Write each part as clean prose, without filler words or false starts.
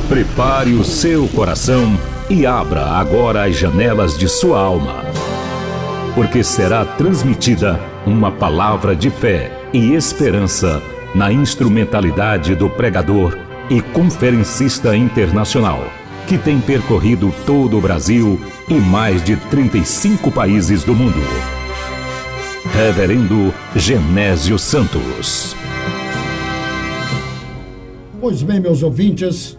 Prepare o seu coração e abra agora as janelas de sua alma, porque será transmitida uma palavra de fé e esperança na instrumentalidade do pregador e conferencista internacional, que tem percorrido todo o Brasil e mais de 35 países do mundo. Reverendo Genésio Santos. Pois bem, meus ouvintes,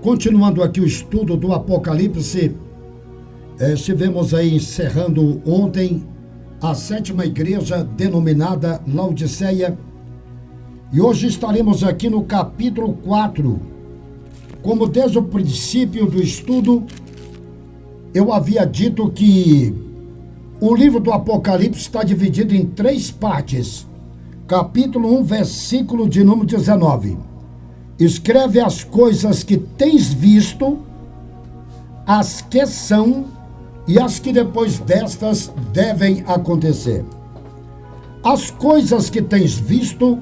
continuando aqui o estudo do Apocalipse, estivemos aí encerrando ontem a 7ª igreja denominada Laodiceia, e hoje estaremos aqui no capítulo 4. Como desde o princípio do estudo, eu havia dito que o livro do Apocalipse está dividido em 3 partes. Capítulo 1, versículo de número 19. Escreve as coisas que tens visto, as que são e as que depois destas devem acontecer. As coisas que tens visto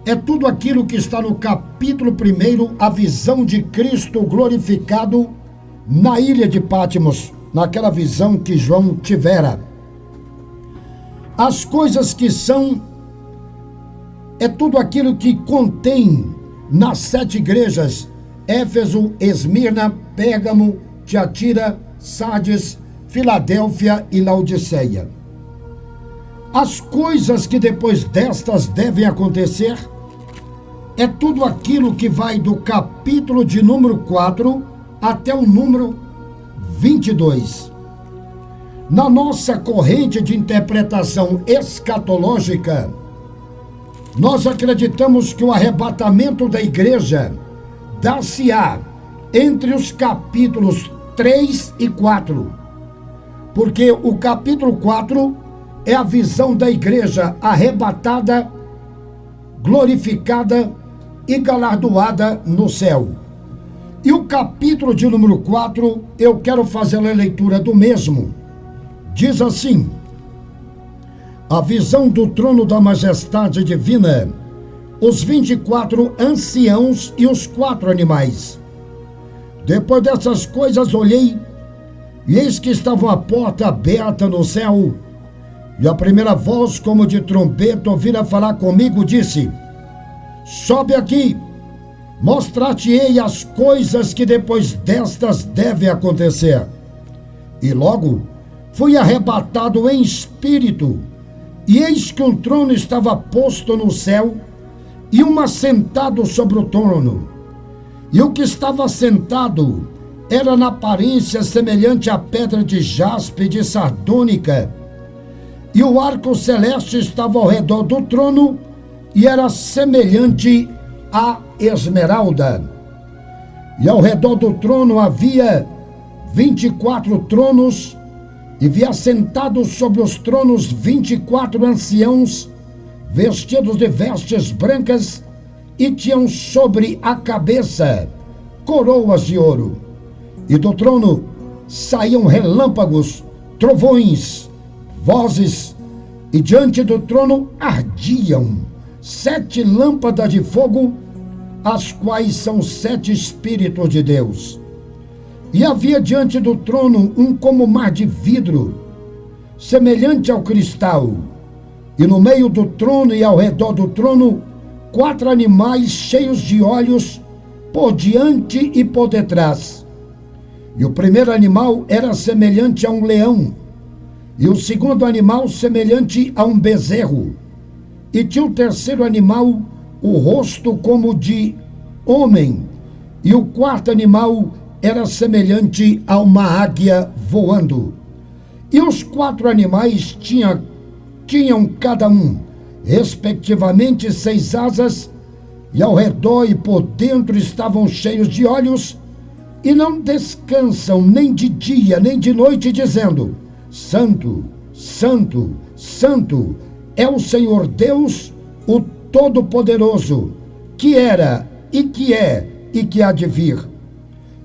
é tudo aquilo que está no capítulo 1, a visão de Cristo glorificado na ilha de Patmos, naquela visão que João tivera. As coisas que são é tudo aquilo que contém nas 7 igrejas: Éfeso, Esmirna, Pérgamo, Tiatira, Sardes, Filadélfia e Laodiceia. As coisas que depois destas devem acontecer é tudo aquilo que vai do capítulo de número 4 até o número 22. Na nossa corrente de interpretação escatológica, nós acreditamos que o arrebatamento da igreja dar-se-á entre os capítulos 3 e 4, porque o capítulo 4 é a visão da igreja arrebatada, glorificada e galardoada no céu. E o capítulo de número 4, eu quero fazer a leitura do mesmo. Diz assim: a visão do trono da majestade divina, os 24 anciãos e os 4 animais. Depois dessas coisas olhei, e eis que estava a porta aberta no céu, e a primeira voz, como de trombeta, ouvira falar comigo, disse: sobe aqui, mostrar-te-ei as coisas que depois destas devem acontecer. E logo fui arrebatado em espírito, e eis que um trono estava posto no céu, e um assentado sobre o trono. E o que estava sentado era na aparência semelhante à pedra de jaspe de sardônica, e o arco celeste estava ao redor do trono, e era semelhante à esmeralda. E ao redor do trono havia 24 tronos, e vi assentados sobre os tronos 24 anciãos, vestidos de vestes brancas, e tinham sobre a cabeça coroas de ouro. E do trono saíam relâmpagos, trovões, vozes, e diante do trono ardiam 7 lâmpadas de fogo, as quais são 7 Espíritos de Deus. E havia diante do trono um como mar de vidro, semelhante ao cristal, e no meio do trono e ao redor do trono 4 animais cheios de olhos, por diante e por detrás. E o primeiro animal era semelhante a um leão, e o segundo animal semelhante a um bezerro, e tinha o terceiro animal o rosto como de homem, e o quarto animal era semelhante a uma águia voando. E os 4 animais tinham cada um, respectivamente, 6 asas, e ao redor e por dentro estavam cheios de olhos, e não descansam nem de dia nem de noite, dizendo: Santo, Santo, Santo é o Senhor Deus, o Todo-Poderoso, que era e que é e que há de vir.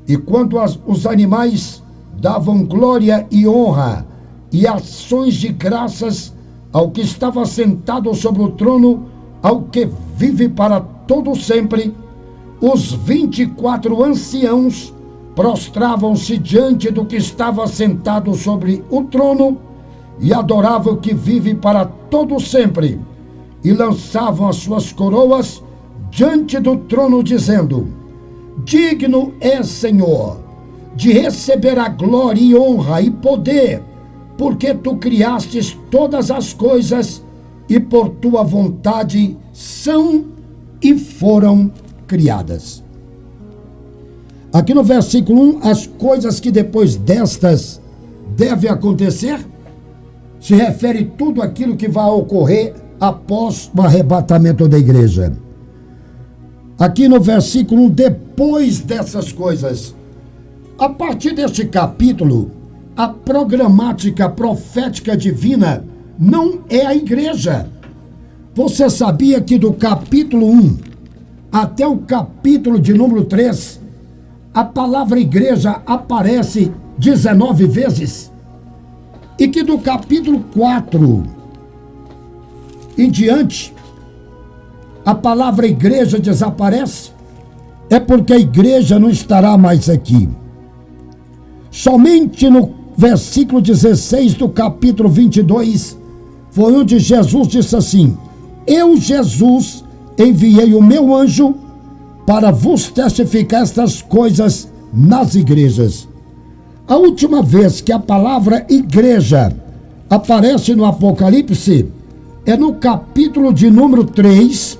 E quando os animais davam glória e honra e ações de graças ao que estava sentado sobre o trono, ao que vive para todo sempre, os 24 anciãos prostravam-se diante do que estava sentado sobre o trono e adoravam o que vive para todo sempre, e lançavam as suas coroas diante do trono, dizendo: digno é, Senhor, de receber a glória e honra e poder, porque tu criastes todas as coisas e por tua vontade são e foram criadas. Aqui no versículo 1, as coisas que depois destas devem acontecer, se refere tudo aquilo que vai ocorrer após o arrebatamento da igreja. Aqui no versículo 1, depois dessas coisas, a partir deste capítulo, a programática profética divina não é a igreja. Você sabia que do capítulo 1 até o capítulo de número 3, a palavra igreja aparece 19 vezes? E que do capítulo 4 em diante, a palavra igreja desaparece? É porque a igreja não estará mais aqui. Somente no versículo 16 do capítulo 22, foi onde Jesus disse assim: eu, Jesus, enviei o meu anjo para vos testificar estas coisas nas igrejas. A última vez que a palavra igreja aparece no Apocalipse é no capítulo de número 3,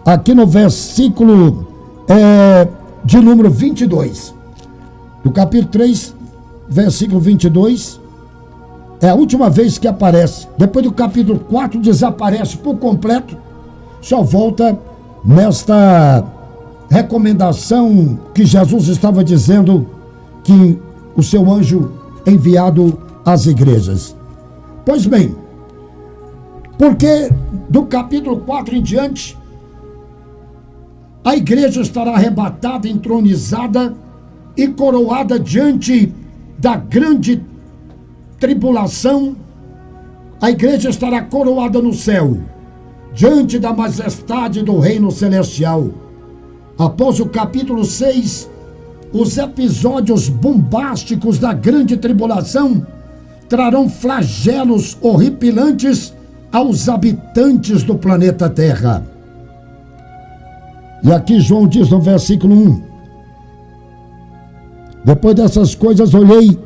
aqui no versículo de número 22. No capítulo 3, versículo 22, é a última vez que aparece. Depois do capítulo 4 desaparece por completo, só volta nesta recomendação que Jesus estava dizendo que o seu anjo enviado às igrejas. Pois bem, porque do capítulo 4 em diante, a igreja estará arrebatada, entronizada e coroada diante da grande tribulação. A igreja estará coroada no céu, diante da majestade do reino celestial. Após o capítulo 6, os episódios bombásticos da grande tribulação trarão flagelos horripilantes aos habitantes do planeta Terra. E aqui João diz no versículo 1: depois dessas coisas olhei,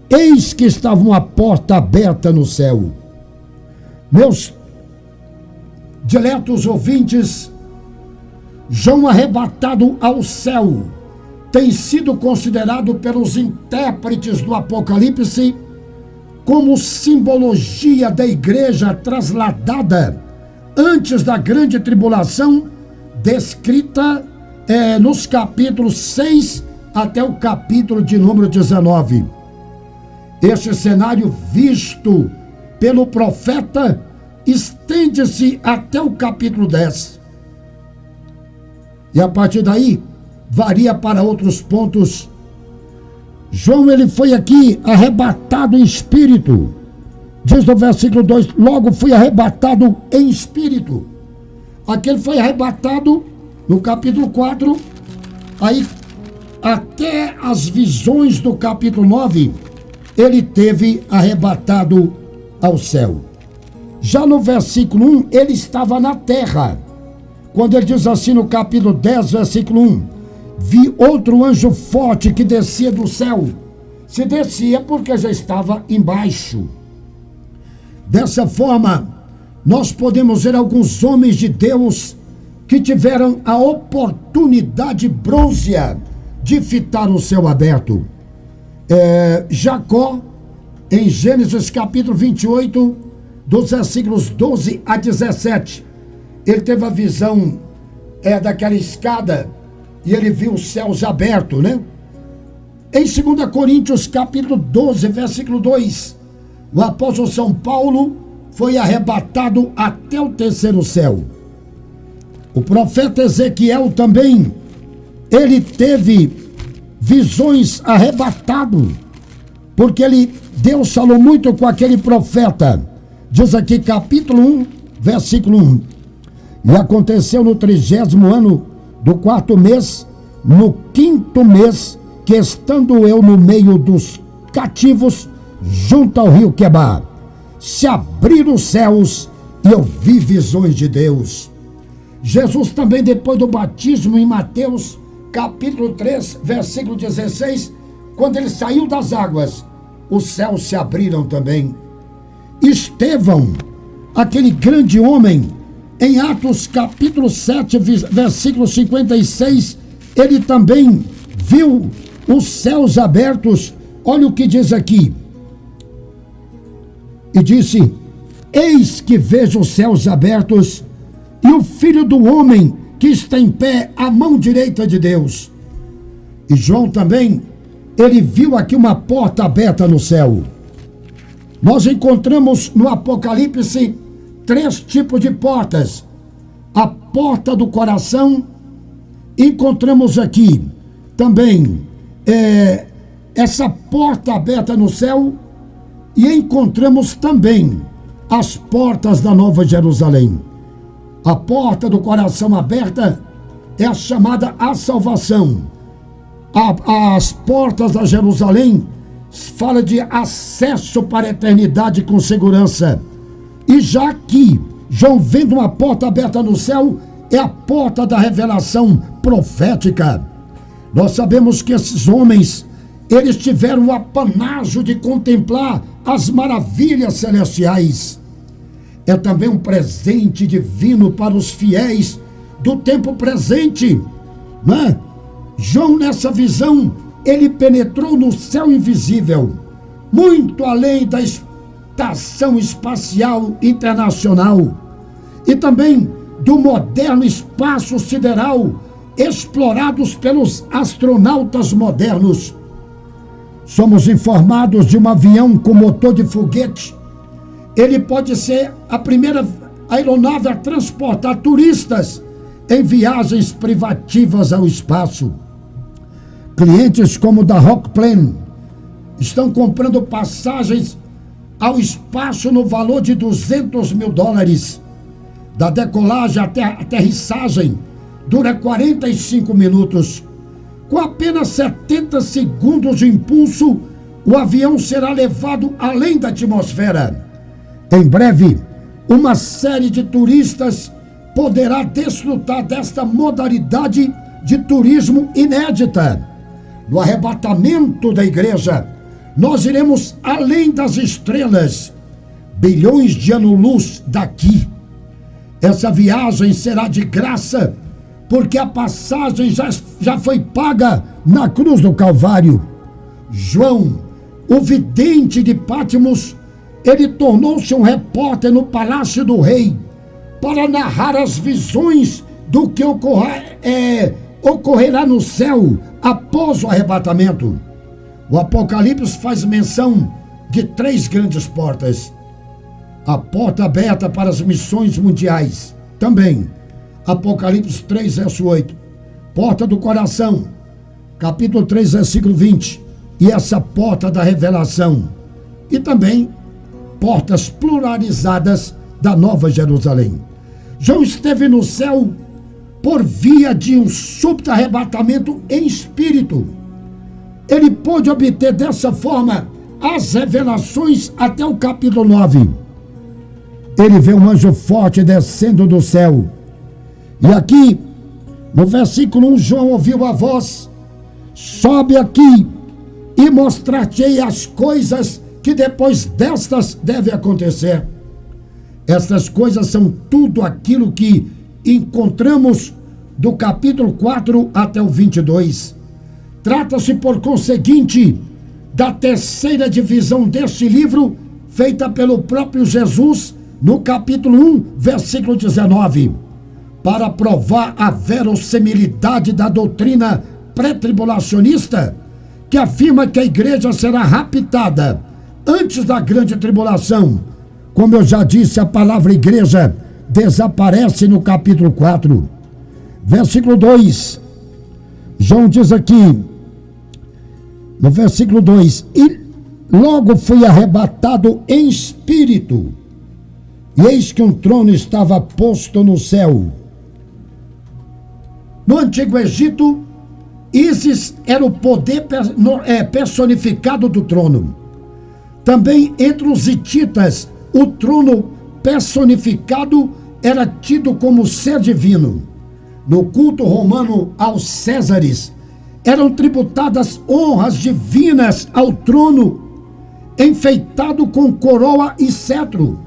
eis que estava uma porta aberta no céu. Meus diletos ouvintes, João arrebatado ao céu tem sido considerado pelos intérpretes do Apocalipse como simbologia da igreja trasladada antes da grande tribulação, descrita nos capítulos 6 até o capítulo de número 19. Este cenário visto pelo profeta estende-se até o capítulo 10. E a partir daí, varia para outros pontos. João, ele foi aqui arrebatado em espírito. Diz no versículo 2, logo fui arrebatado em espírito. Aqui ele foi arrebatado no capítulo 4, aí até as visões do capítulo 9, ele teve arrebatado ao céu. Já no versículo 1, ele estava na terra. Quando ele diz assim no capítulo 10, versículo 1, vi outro anjo forte que descia do céu. Se descia porque já estava embaixo. Dessa forma, nós podemos ver alguns homens de Deus que tiveram a oportunidade brônzea de fitar o céu aberto. Jacó, em Gênesis capítulo 28, dos versículos 12 a 17, ele teve a visão daquela escada e ele viu os céus abertos, né? Em 2 Coríntios capítulo 12, versículo 2, o apóstolo São Paulo foi arrebatado até o terceiro céu. O profeta Ezequiel também, ele teve visões arrebatado, porque Deus falou muito com aquele profeta. Diz aqui capítulo 1, versículo 1, E aconteceu no 30º ano do 4º mês, no 5º mês, que estando eu no meio dos cativos, junto ao rio Quebar, se abriram os céus e eu vi visões de Deus. Jesus também, depois do batismo, em Mateus capítulo 3, versículo 16, quando ele saiu das águas, os céus se abriram também. Estevão, aquele grande homem, em Atos capítulo 7, versículo 56, ele também viu os céus abertos. Olha o que diz aqui. E disse: eis que vejo os céus abertos e o Filho do Homem que está em pé à mão direita de Deus. E João também, ele viu aqui uma porta aberta no céu. Nós encontramos no Apocalipse 3 tipos de portas. A porta do coração, encontramos aqui também essa porta aberta no céu, e encontramos também as portas da Nova Jerusalém. A porta do coração aberta é a chamada a salvação. As portas da Jerusalém fala de acesso para a eternidade com segurança. E já aqui, João vendo uma porta aberta no céu, é a porta da revelação profética. Nós sabemos que esses homens, eles tiveram o apanágio de contemplar as maravilhas celestiais. É também um presente divino para os fiéis do tempo presente, né? João, nessa visão, ele penetrou no céu invisível, muito além da Estação Espacial Internacional e também do moderno espaço sideral explorados pelos astronautas modernos. Somos informados de um avião com motor de foguete. Ele pode ser a primeira aeronave a transportar turistas em viagens privativas ao espaço. Clientes como da Rockplane estão comprando passagens ao espaço no valor de $200 mil. Da decolagem até a aterrissagem dura 45 minutos. Com apenas 70 segundos de impulso, o avião será levado além da atmosfera. Em breve, uma série de turistas poderá desfrutar desta modalidade de turismo inédita. No arrebatamento da igreja, nós iremos além das estrelas, bilhões de anos-luz daqui. Essa viagem será de graça, porque a passagem já foi paga na cruz do Calvário. João, o vidente de Patmos, ele tornou-se um repórter no palácio do rei para narrar as visões do que ocorrerá no céu após o arrebatamento. O Apocalipse faz menção de 3 grandes portas. A porta aberta para as missões mundiais, também Apocalipse 3, verso 8. Porta do coração, capítulo 3, versículo 20. E essa porta da revelação. E também portas pluralizadas da Nova Jerusalém. João esteve no céu por via de um súbito arrebatamento em espírito. Ele pôde obter dessa forma as revelações até o capítulo 9. Ele vê um anjo forte descendo do céu. E aqui, no versículo 1, João ouviu a voz: sobe aqui e mostrar-te-ei as coisas que depois destas devem acontecer. Estas coisas são tudo aquilo que encontramos do capítulo 4 até o 22. Trata-se, por conseguinte, da terceira divisão deste livro, feita pelo próprio Jesus, no capítulo 1, versículo 19, para provar a verossimilidade da doutrina pré-tribulacionista, que afirma que a igreja será raptada antes da grande tribulação. Como eu já disse, a palavra igreja desaparece no capítulo 4. Versículo 2, João diz aqui, no versículo 2, e logo fui arrebatado em espírito, E eis que um trono estava posto no céu. No Antigo Egito, Ísis era o poder personificado do trono. Também entre os hititas, o trono personificado era tido como ser divino. No culto romano aos Césares, eram tributadas honras divinas ao trono, enfeitado com coroa e cetro.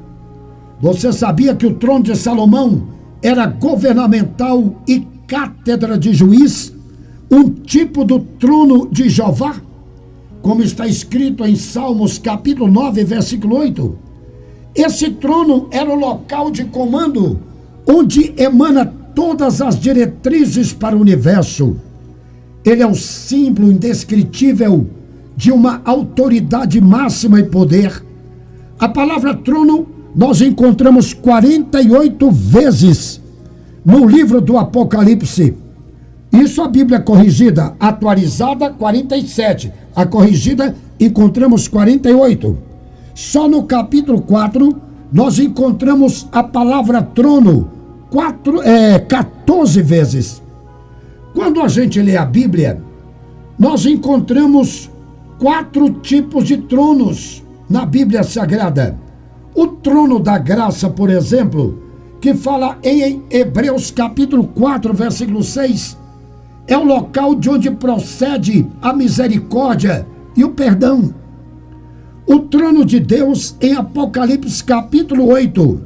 Você sabia que o trono de Salomão era governamental e cátedra de juiz, um tipo do trono de Jeová? Como está escrito em Salmos capítulo 9, versículo 8. Esse trono era o local de comando, onde emana todas as diretrizes para o universo. Ele é o símbolo indescritível de uma autoridade máxima e poder. A palavra trono nós encontramos 48 vezes no livro do Apocalipse. Isso a Bíblia corrigida, atualizada, 47. A corrigida encontramos 48. Só no capítulo 4 nós encontramos a palavra trono 14 vezes. Quando a gente lê a Bíblia, nós encontramos 4 tipos de tronos na Bíblia Sagrada. O trono da graça, por exemplo, que fala em Hebreus capítulo 4, versículo 6, é o local de onde procede a misericórdia e o perdão. O trono de Deus em Apocalipse capítulo 8,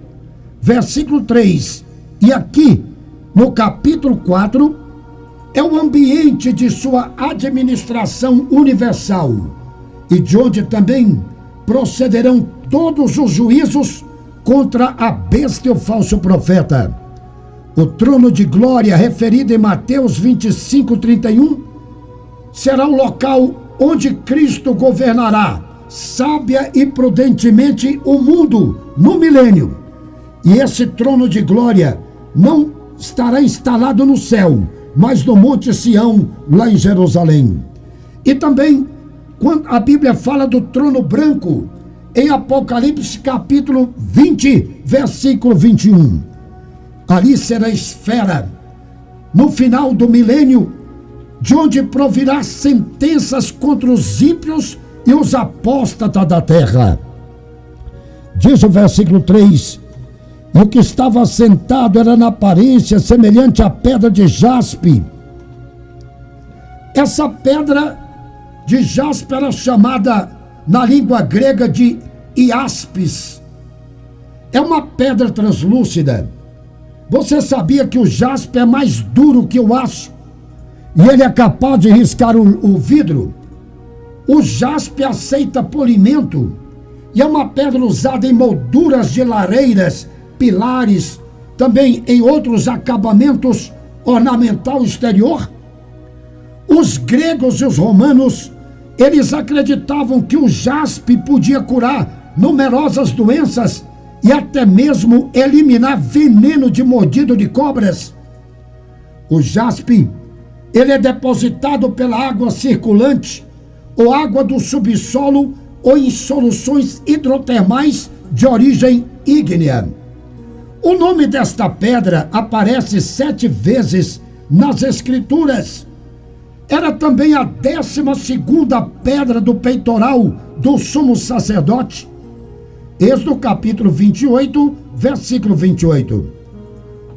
versículo 3, e aqui no capítulo 4, é o ambiente de sua administração universal e de onde também procederão todos os juízos contra a besta e o falso profeta. O trono de glória referido em Mateus 25, 31 será o local onde Cristo governará sábia e prudentemente o mundo no milênio. E esse trono de glória não estará instalado no céu, mas no Monte Sião, lá em Jerusalém. E também, quando a Bíblia fala do trono branco, em Apocalipse capítulo 20, versículo 21. Ali será a esfera, no final do milênio, de onde provirá sentenças contra os ímpios e os apóstatas da terra. Diz o versículo 3, e o que estava sentado era na aparência semelhante à pedra de jaspe. Essa pedra de jaspe era chamada na língua grega de iaspis. É uma pedra translúcida. Você sabia que o jaspe é mais duro que o aço? E ele é capaz de riscar o vidro? O jaspe aceita polimento e é uma pedra usada em molduras de lareiras, pilares, também em outros acabamentos ornamental exterior. Os gregos e os romanos, eles acreditavam que o jaspe podia curar numerosas doenças e até mesmo eliminar veneno de mordido de cobras. O jaspe, ele é depositado pela água circulante ou água do subsolo ou em soluções hidrotermais de origem ígnea. O nome desta pedra aparece 7 vezes nas Escrituras. Era também a 12ª pedra do peitoral do sumo sacerdote. Êxodo capítulo 28, versículo 28.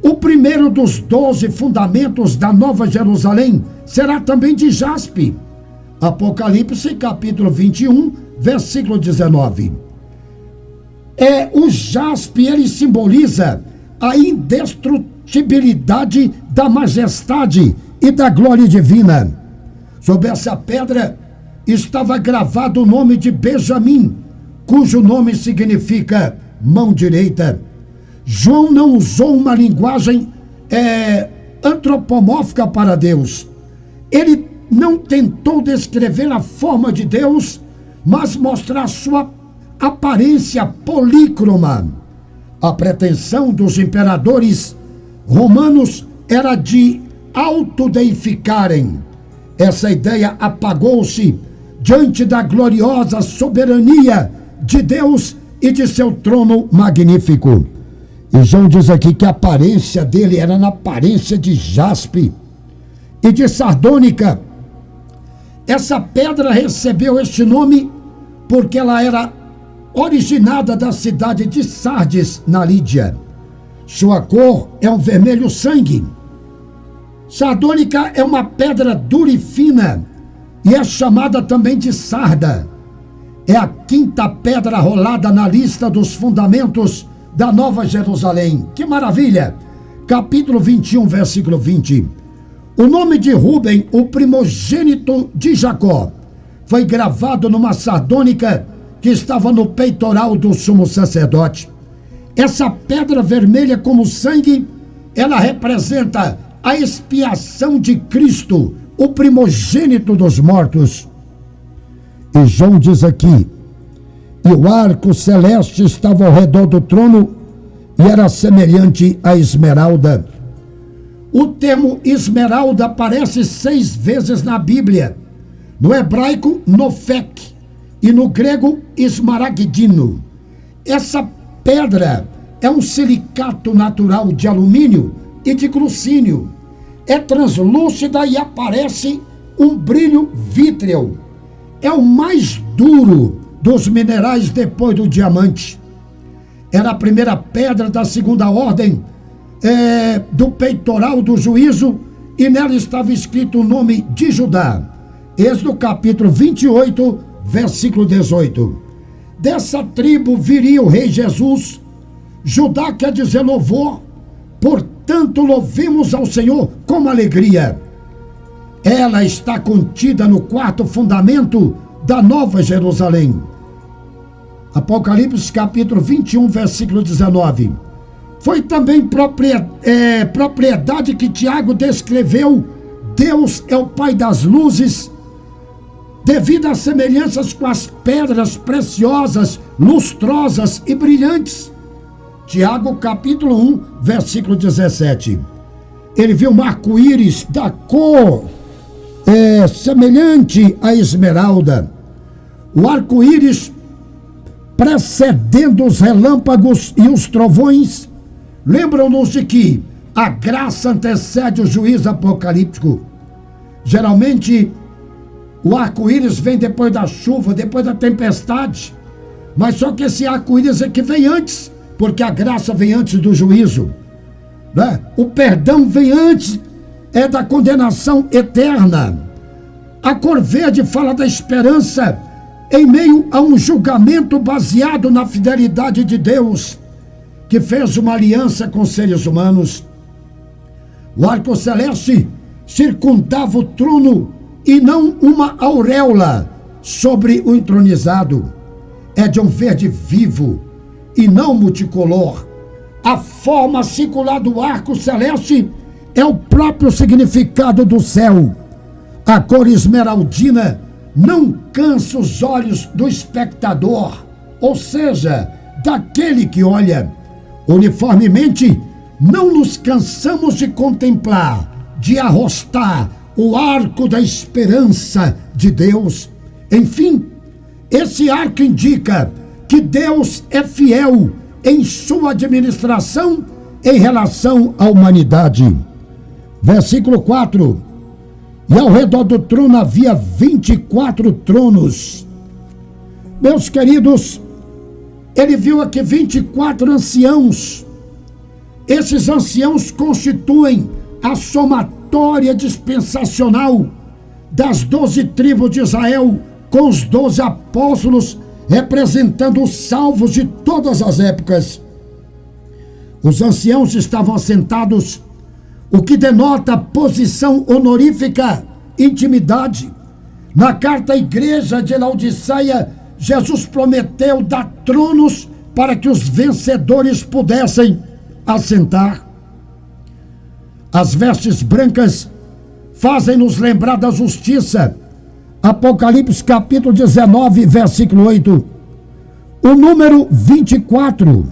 O primeiro dos 12 fundamentos da Nova Jerusalém será também de jaspe. Apocalipse capítulo 21, versículo 19. O jaspe, ele simboliza a indestrutibilidade da majestade e da glória divina. Sobre essa pedra estava gravado o nome de Benjamim, cujo nome significa mão direita. João não usou uma linguagem antropomórfica para Deus. Ele não tentou descrever a forma de Deus, mas mostrar sua aparência polícroma. A pretensão dos imperadores romanos era de autodeificarem. Essa ideia apagou-se diante da gloriosa soberania de Deus e de seu trono magnífico. E João diz aqui que a aparência dele era na aparência de jaspe e de sardônica. Essa pedra recebeu este nome porque ela era originada da cidade de Sardes, na Lídia. Sua cor é um vermelho sangue. Sardônica é uma pedra dura e fina e é chamada também de sarda. É a quinta pedra rolada na lista dos fundamentos da Nova Jerusalém. Que maravilha! Capítulo 21, versículo 20. O nome de Rúben, o primogênito de Jacó, foi gravado numa sardônica que estava no peitoral do sumo sacerdote. Essa pedra vermelha como sangue, ela representa a expiação de Cristo, o primogênito dos mortos. E João diz aqui, e o arco celeste estava ao redor do trono e era semelhante a esmeralda. O termo esmeralda aparece 6 vezes na Bíblia. No hebraico, nofek, e no grego, esmaragdino. Essa pedra é um silicato natural de alumínio e de glucínio. É translúcida e aparece um brilho vítreo. É o mais duro dos minerais depois do diamante. Era a primeira pedra da segunda ordem do peitoral do juízo, e nela estava escrito o nome de Judá. Êxodo capítulo 28, versículo 18. Dessa tribo viria o rei Jesus. Judá quer dizer louvor, portanto louvemos ao Senhor com alegria. Ela está contida no quarto fundamento da Nova Jerusalém. Apocalipse capítulo 21, versículo 19. Foi também propriedade que Tiago descreveu. Deus é o Pai das luzes, devido às semelhanças com as pedras preciosas, lustrosas e brilhantes. Tiago capítulo 1, versículo 17. Ele viu um arco-íris da cor semelhante à esmeralda. O arco-íris precedendo os relâmpagos e os trovões, lembram-nos de que a graça antecede o juízo apocalíptico. Geralmente, o arco-íris vem depois da chuva, depois da tempestade, mas só que esse arco-íris é que vem antes, porque a graça vem antes do juízo, né? O perdão vem antes da condenação eterna. A cor verde fala da esperança em meio a um julgamento baseado na fidelidade de Deus, que fez uma aliança com os seres humanos. O arco celeste circundava o trono e não uma auréola sobre o entronizado. É de um verde vivo e não multicolor. A forma circular do arco celeste é o próprio significado do céu. A cor esmeraldina não cansa os olhos do espectador, ou seja, daquele que olha. Uniformemente, não nos cansamos de contemplar, de arrostar o arco da esperança de Deus. Enfim, esse arco indica que Deus é fiel em sua administração em relação à humanidade. Versículo 4. E ao redor do trono havia 24 tronos. Meus queridos, ele viu aqui 24 anciãos. Esses anciãos constituem a somatória dispensacional das 12 tribos de Israel, com os 12 apóstolos representando os salvos de todas as épocas. Os anciãos estavam assentados, o que denota posição honorífica, intimidade. Na carta à igreja de Laodiceia, Jesus prometeu dar tronos para que os vencedores pudessem assentar. As vestes brancas fazem-nos lembrar da justiça. Apocalipse capítulo 19, versículo 8. O número 24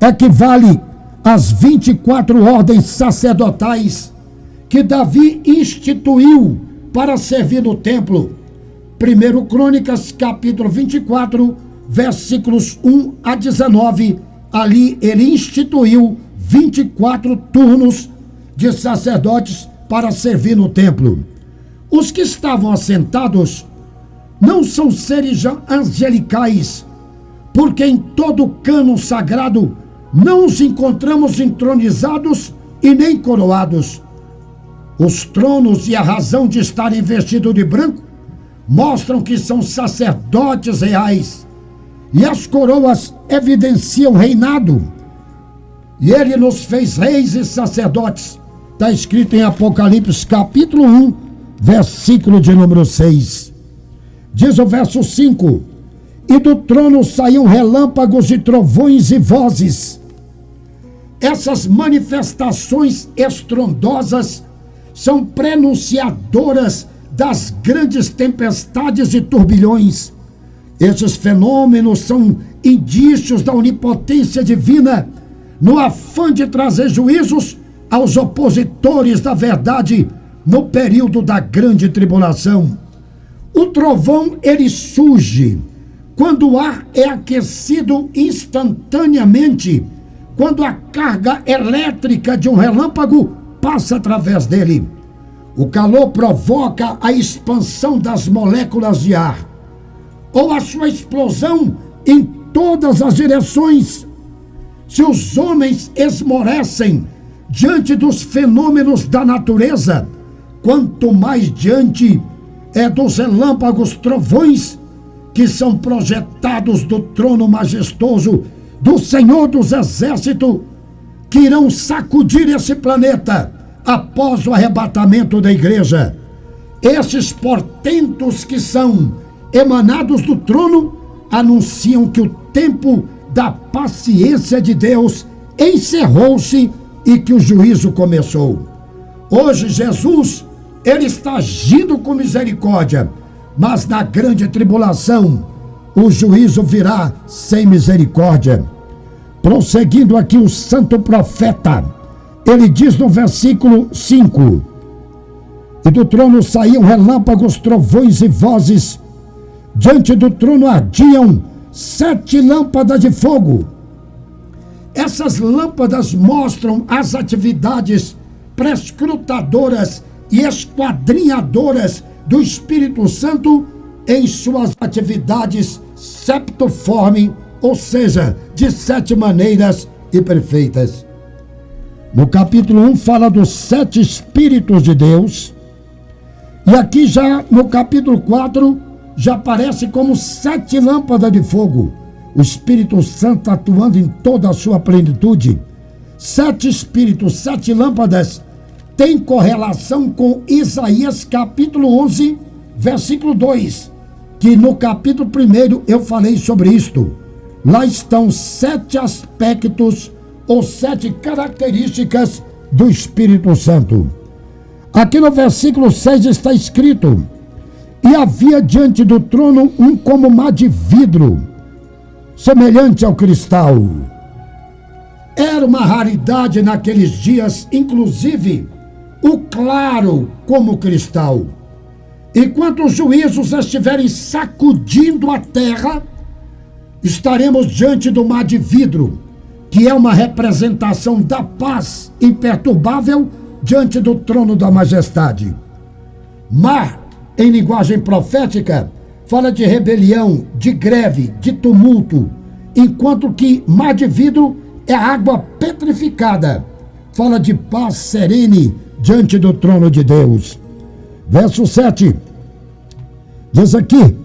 equivale às 24 ordens sacerdotais que Davi instituiu para servir no templo. 1 Crônicas capítulo 24, versículos 1 a 19, ali ele instituiu 24 turnos de sacerdotes para servir no templo. Os que estavam assentados não são seres angelicais, porque em todo o cânon sagrado não os encontramos entronizados e nem coroados. Os tronos e a razão de estarem vestidos de branco mostram que são sacerdotes reais, e as coroas evidenciam reinado. E ele nos fez reis e sacerdotes. Está escrito em Apocalipse capítulo 1, versículo de número 6. Diz o verso 5: e do trono saíam relâmpagos e trovões e vozes. Essas manifestações estrondosas são prenunciadoras das grandes tempestades e turbilhões. Esses fenômenos são indícios da onipotência divina no afã de trazer juízos aos opositores da verdade no período da grande tribulação. O trovão, ele surge quando o ar é aquecido instantaneamente, quando a carga elétrica de um relâmpago passa através dele. O calor provoca a expansão das moléculas de ar, ou a sua explosão em todas as direções. Se os homens esmorecem diante dos fenômenos da natureza, quanto mais diante dos relâmpagos trovões que são projetados do trono majestoso do Senhor dos Exércitos, que irão sacudir esse planeta após o arrebatamento da igreja. Esses portentos que são emanados do trono anunciam que o tempo da paciência de Deus encerrou-se e que o juízo começou. Hoje Jesus, ele está agindo com misericórdia, mas na grande tribulação o juízo virá sem misericórdia. Prosseguindo aqui o santo profeta, ele diz no versículo 5: e do trono saíam relâmpagos, trovões e vozes. Diante do trono ardiam 7 lâmpadas de fogo. Essas lâmpadas mostram as atividades prescrutadoras e esquadrinhadoras do Espírito Santo em suas atividades septuforme, ou seja, de 7 maneiras e perfeitas. No capítulo 1 fala dos 7 Espíritos de Deus, e aqui já no capítulo 4 já aparece como 7 lâmpadas de fogo, o Espírito Santo atuando em toda a sua plenitude. 7 Espíritos, 7 lâmpadas, tem correlação com Isaías capítulo 11, versículo 2, que no capítulo 1 eu falei sobre isto. Lá estão 7 aspectos ou 7 características do Espírito Santo. Aqui no versículo 6 está escrito: e havia diante do trono um como mar de vidro, semelhante ao cristal. Era uma raridade naqueles dias, inclusive, o claro como cristal. Enquanto os juízos estiverem sacudindo a terra, estaremos diante do mar de vidro, que é uma representação da paz imperturbável diante do trono da majestade. Mar, em linguagem profética, fala de rebelião, de greve, de tumulto, enquanto que mar de vidro é água petrificada, fala de paz serene diante do trono de Deus. Verso 7, diz aqui: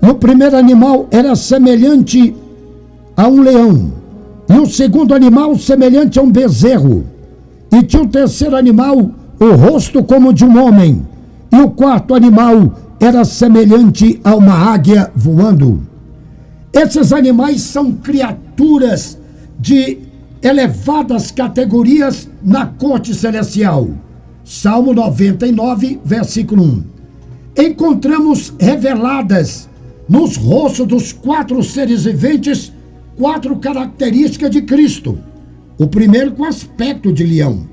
e o primeiro animal era semelhante a um leão, e o segundo animal semelhante a um bezerro, e tinha o terceiro animal o rosto como de um homem, e o quarto animal era semelhante a uma águia voando. Esses animais são criaturas de elevadas categorias na corte celestial. Salmo 99, versículo 1. Encontramos reveladas nos rostos dos 4 seres viventes 4 características de Cristo. O primeiro com aspecto de leão.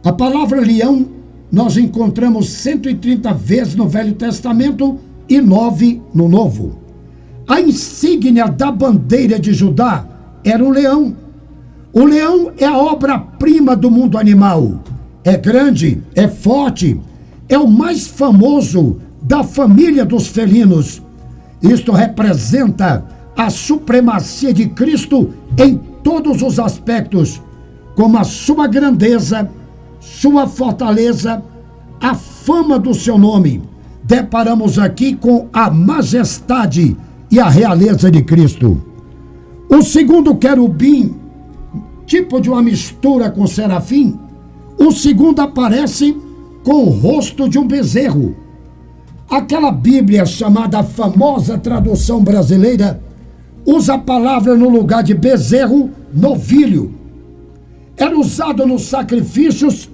A palavra leão nós encontramos 130 vezes no Velho Testamento e 9 no Novo. A insígnia da bandeira de Judá era um leão. O leão é a obra-prima do mundo animal. É grande, é forte, é o mais famoso da família dos felinos. Isto representa a supremacia de Cristo em todos os aspectos, como a sua grandeza, sua fortaleza, a fama do seu nome. Deparamos aqui com a majestade e a realeza de Cristo. O segundo querubim, tipo de uma mistura com serafim, o segundo aparece com o rosto de um bezerro. Aquela Bíblia chamada famosa tradução brasileira usa a palavra no lugar de bezerro, novilho. Era usado nos sacrifícios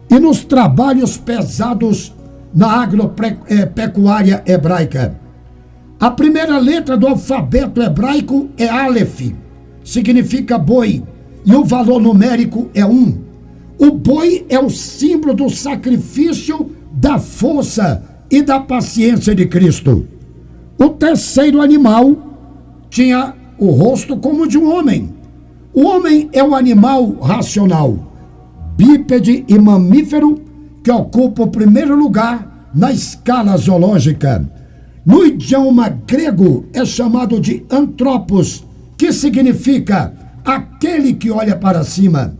e nos trabalhos pesados na agropecuária hebraica. A primeira letra do alfabeto hebraico é Aleph, significa boi, e o valor numérico é 1. O boi é o símbolo do sacrifício, da força e da paciência de Cristo. O terceiro animal tinha o rosto como de um homem. O homem é o animal racional, bípede e mamífero, que ocupa o primeiro lugar na escala zoológica. No idioma grego é chamado de antropos, que significa aquele que olha para cima.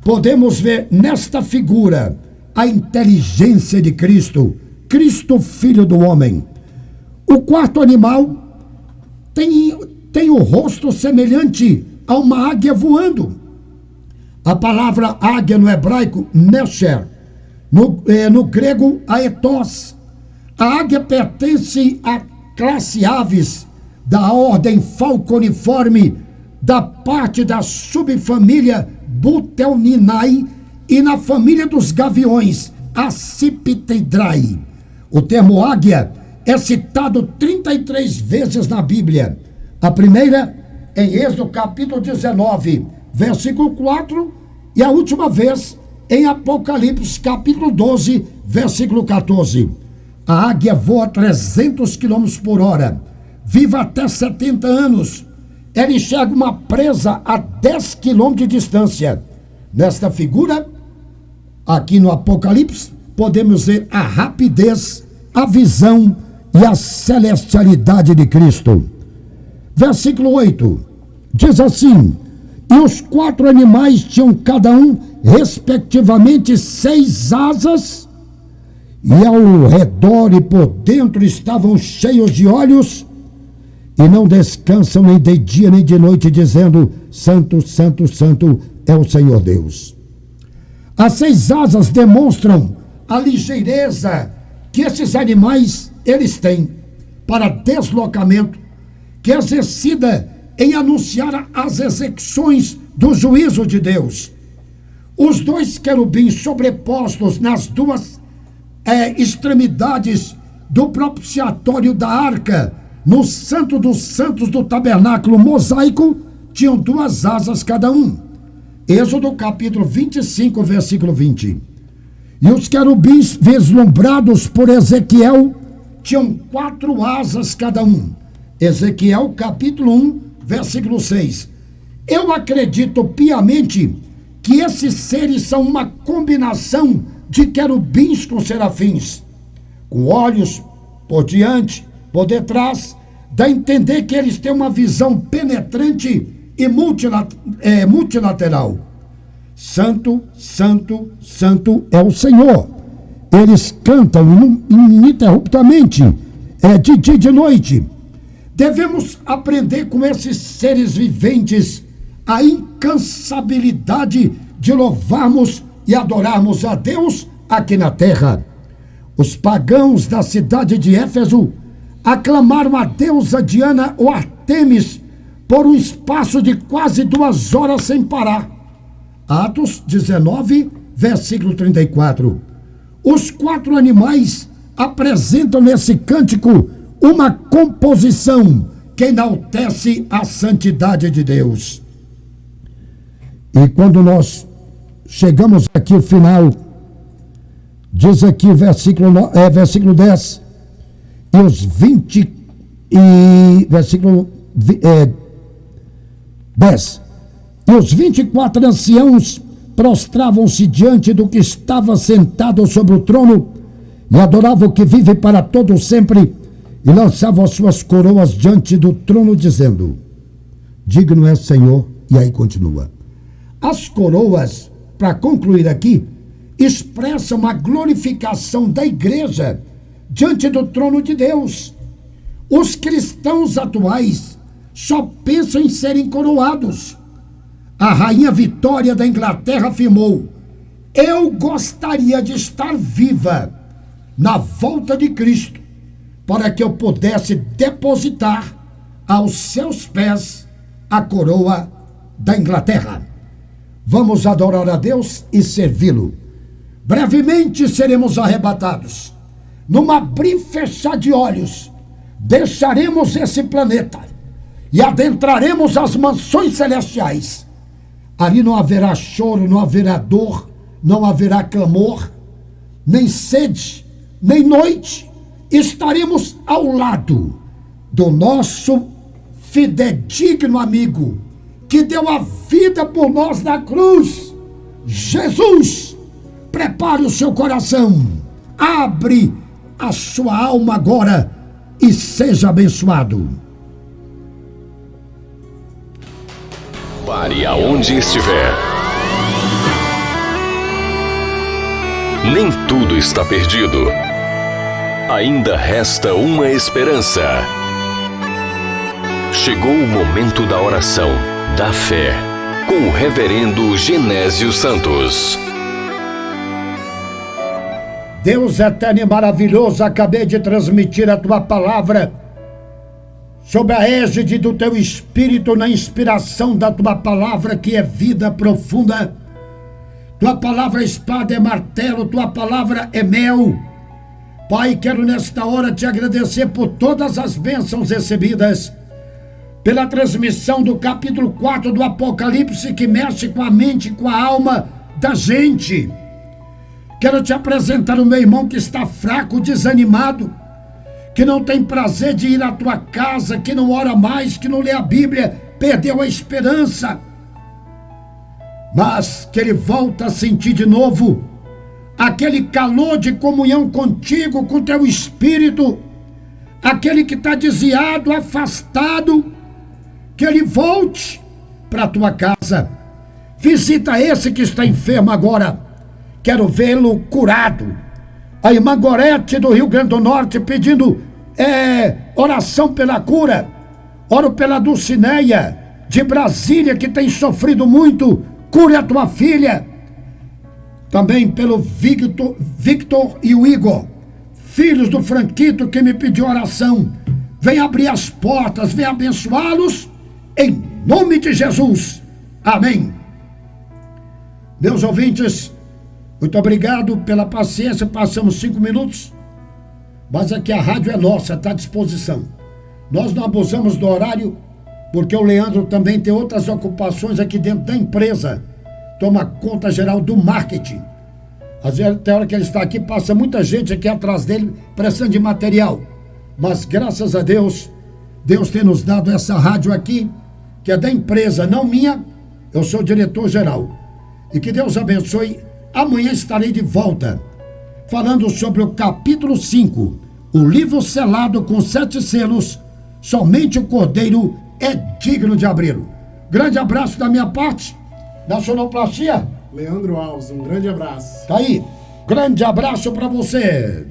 Podemos ver nesta figura a inteligência de Cristo, Cristo, filho do homem. O quarto animal tem o rosto semelhante a uma águia voando. A palavra águia no hebraico, nesher, no grego, aetos. A águia pertence à classe aves da ordem falconiforme, da parte da subfamília Butelninae e na família dos gaviões, Accipiteidrae. O termo águia é citado 33 vezes na Bíblia. A primeira em Êxodo capítulo 19, versículo 4, e a última vez em Apocalipse capítulo 12, versículo 14. A águia voa 300 km por hora, vive até 70 anos. Ela enxerga uma presa a 10 km de distância. Nesta figura, aqui no Apocalipse, podemos ver a rapidez, a visão e a celestialidade de Cristo. Versículo 8, diz assim: e os 4 animais tinham cada um, respectivamente, 6 asas, e ao redor e por dentro estavam cheios de olhos, e não descansam nem de dia nem de noite, dizendo: Santo, Santo, Santo é o Senhor Deus. As 6 asas demonstram a ligeireza que esses animais eles têm para deslocamento, que é exercida em anunciar as execuções do juízo de Deus. Os 2 querubins sobrepostos nas 2 extremidades do propiciatório da arca, no Santo dos Santos do tabernáculo mosaico, tinham 2 asas cada um. Êxodo capítulo 25, versículo 20. E os querubins vislumbrados por Ezequiel tinham 4 asas cada um. Ezequiel capítulo 1, versículo 6. Eu acredito piamente que esses seres são uma combinação de querubins com serafins, com olhos por diante, por detrás. Dá a entender que eles têm uma visão penetrante e multilateral. Santo, Santo, Santo é o Senhor. Eles cantam ininterruptamente, de dia e de noite. Devemos aprender com esses seres viventes a incansabilidade de louvarmos e adorarmos a Deus aqui na terra. Os pagãos da cidade de Éfeso aclamaram a deusa Diana ou Artemis por um espaço de quase 2 horas sem parar. Atos 19, versículo 34. Os 4 animais apresentam nesse cântico uma composição que enaltece a santidade de Deus. E quando nós chegamos aqui ao final, diz aqui versículo 10, e os E versículo 10. E os 24 anciãos prostravam-se diante do que estava sentado sobre o trono e adoravam o que vive para todo sempre e lançavam as suas coroas diante do trono, dizendo: digno é o Senhor. E aí continua. As coroas, para concluir aqui, expressam a glorificação da igreja diante do trono de Deus. Os cristãos atuais só pensam em serem coroados. A rainha Vitória da Inglaterra afirmou: eu gostaria de estar viva na volta de Cristo, para que eu pudesse depositar aos seus pés a coroa da Inglaterra. Vamos adorar a Deus e servi-lo. Brevemente seremos arrebatados. Num abrir e fechar de olhos, deixaremos esse planeta e adentraremos as mansões celestiais. Ali não haverá choro, não haverá dor, não haverá clamor, nem sede, nem noite. Estaremos ao lado do nosso fidedigno amigo, que deu a vida por nós na cruz, Jesus. Prepare o seu coração, abre a sua alma agora e seja abençoado. Pare aonde estiver. Nem tudo está perdido. Ainda resta uma esperança. Chegou o momento da oração, da fé, com o reverendo Genésio Santos. Deus eterno e maravilhoso, acabei de transmitir a tua palavra sob a égide do teu Espírito, na inspiração da tua palavra, que é vida profunda. Tua palavra é espada, é martelo, tua palavra é mel. Pai, quero nesta hora te agradecer por todas as bênçãos recebidas, pela transmissão do capítulo 4 do Apocalipse, que mexe com a mente e com a alma da gente. Quero te apresentar o meu irmão que está fraco, desanimado, que não tem prazer de ir à tua casa, que não ora mais, que não lê a Bíblia, perdeu a esperança, mas que ele volta a sentir de novo aquele calor de comunhão contigo, com teu Espírito, aquele que está desviado, afastado, que ele volte para a tua casa. Visita esse que está enfermo agora, quero vê-lo curado. A irmã Gorete do Rio Grande do Norte pedindo oração pela cura. Oro pela Dulcineia de Brasília, que tem sofrido muito, cure a tua filha. Também pelo Victor e o Igor, filhos do Franquito, que me pediu oração. Vem abrir as portas, vem abençoá-los, em nome de Jesus. Amém. Meus ouvintes, muito obrigado pela paciência. Passamos 5 minutos, mas aqui a rádio é nossa, está à disposição. Nós não abusamos do horário, porque o Leandro também tem outras ocupações aqui dentro da empresa. Toma conta geral do marketing. Às vezes, até a hora que ele está aqui, passa muita gente aqui atrás dele, precisando de material. Mas graças a Deus, Deus tem nos dado essa rádio aqui, que é da empresa, não minha. Eu sou o diretor geral. E que Deus abençoe. Amanhã estarei de volta, falando sobre o capítulo 5, o livro selado com 7 selos. Somente o Cordeiro é digno de abri-lo. Grande abraço da minha parte. Na sonoplastia, Leandro Alves, um grande abraço. Tá aí, grande abraço para você.